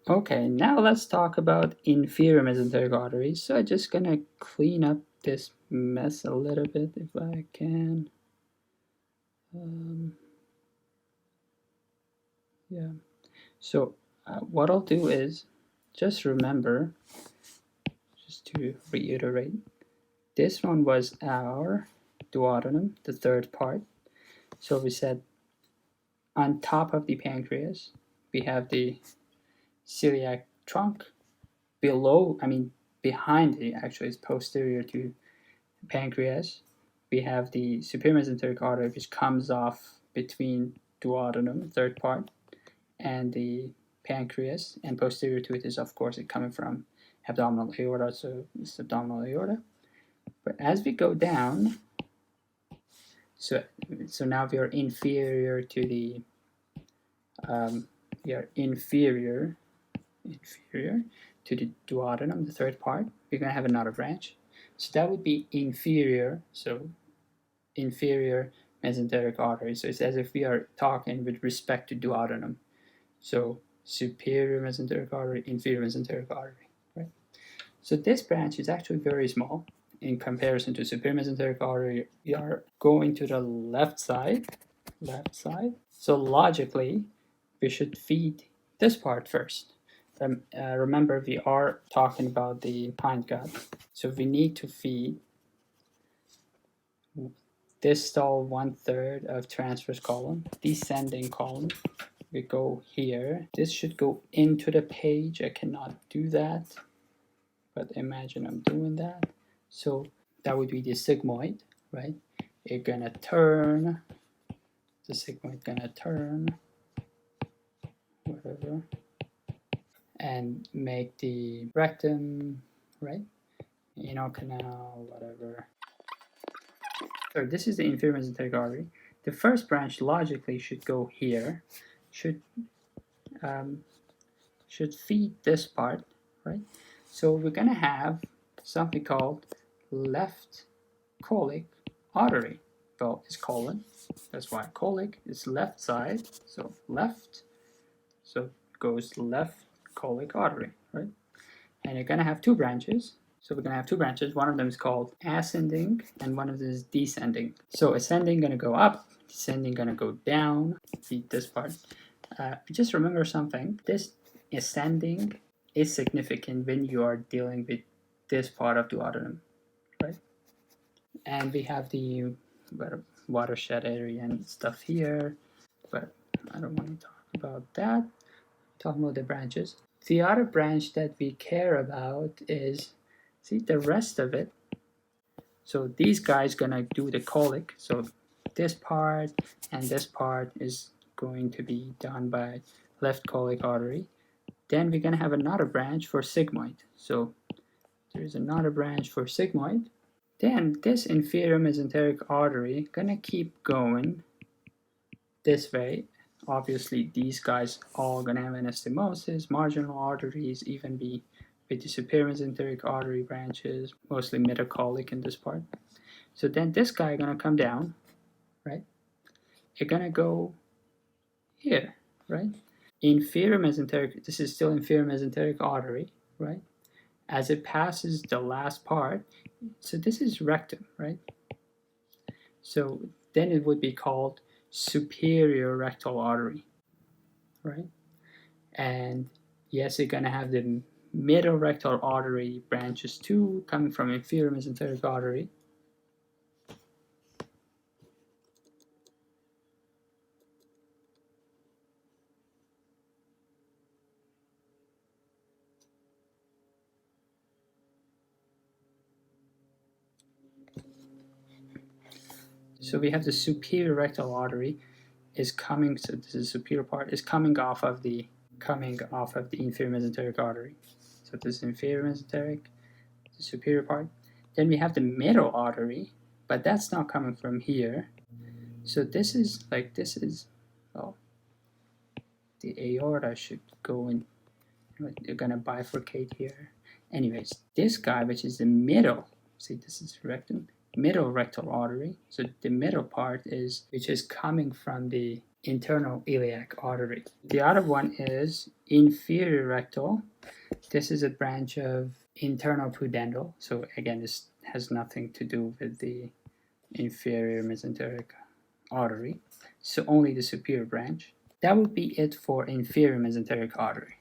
Okay, now let's talk about inferior mesenteric arteries. So I'm just gonna clean up this mess a little bit if I can. Yeah. So what I'll do is just remember, just to reiterate, this one was our duodenum, the third part. So we said on top of the pancreas, we have the celiac trunk. Behind it actually is posterior to the pancreas. We have the superior mesenteric artery, which comes off between duodenum, third part, and the pancreas, and posterior to it is, of course, it coming from abdominal aorta, so it's abdominal aorta. But as we go down, so now we are inferior to the inferior to the duodenum, the third part. We're going to have another branch. So that would be inferior, so inferior mesenteric artery. So it's as if we are talking with respect to duodenum. So superior mesenteric artery, inferior mesenteric artery, right? So this branch is actually very small in comparison to superior mesenteric artery. We are going to the left side. So logically, we should feed this part first. Remember, we are talking about the hindgut, so we need to feed distal 1/3 of transverse column, descending column. We go here. This should go into the page. I cannot do that, but imagine I'm doing that. So that would be the sigmoid, right? It's gonna turn. The sigmoid gonna turn, whatever, and make the rectum, right? Anal canal, whatever. So this is the inferior mesenteric artery. The first branch logically should go here, should feed this part, right? So we're gonna have something called left colic artery. Well, it's colon, that's why colic is left side, so left, so goes left colic artery, right? And you're gonna have two branches. So we're gonna have two branches. One of them is called ascending, and one of them is descending. So ascending gonna go up, descending gonna go down. See this part. Just remember something. This ascending is significant when you are dealing with this part of the duodenum, right? And we have the watershed area and stuff here, but I don't want to talk about that. Talking about the branches. The other branch that we care about is, see, the rest of it. So these guys gonna do the colic. So this part and this part is going to be done by left colic artery. Then we're gonna have another branch for sigmoid. So there's another branch for sigmoid. Then this inferior mesenteric artery gonna keep going this way. Obviously, these guys all gonna have anastomosis, marginal arteries, even be with the superior mesenteric artery branches, mostly metacolic in this part. So then this guy gonna come down, right? It's gonna go here, right? Inferior mesenteric, this is still inferior mesenteric artery, right? As it passes the last part, so this is rectum, right? So then it would be called superior rectal artery, right? And yes, you're gonna have the middle rectal artery branches too, coming from inferior mesenteric artery. So we have the superior rectal artery is coming, so this is the superior part, is coming off of the inferior mesenteric artery. So this is inferior mesenteric, the superior part. Then we have the middle artery, but that's not coming from here. So this is well, the aorta should go in, you're gonna bifurcate here. Anyways, this guy, which is the middle, see, this is rectum, middle rectal artery. So the middle part is, which is coming from the internal iliac artery. The other one is inferior rectal. This is a branch of internal pudendal. So again, this has nothing to do with the inferior mesenteric artery. So only the superior branch. That would be it for inferior mesenteric artery.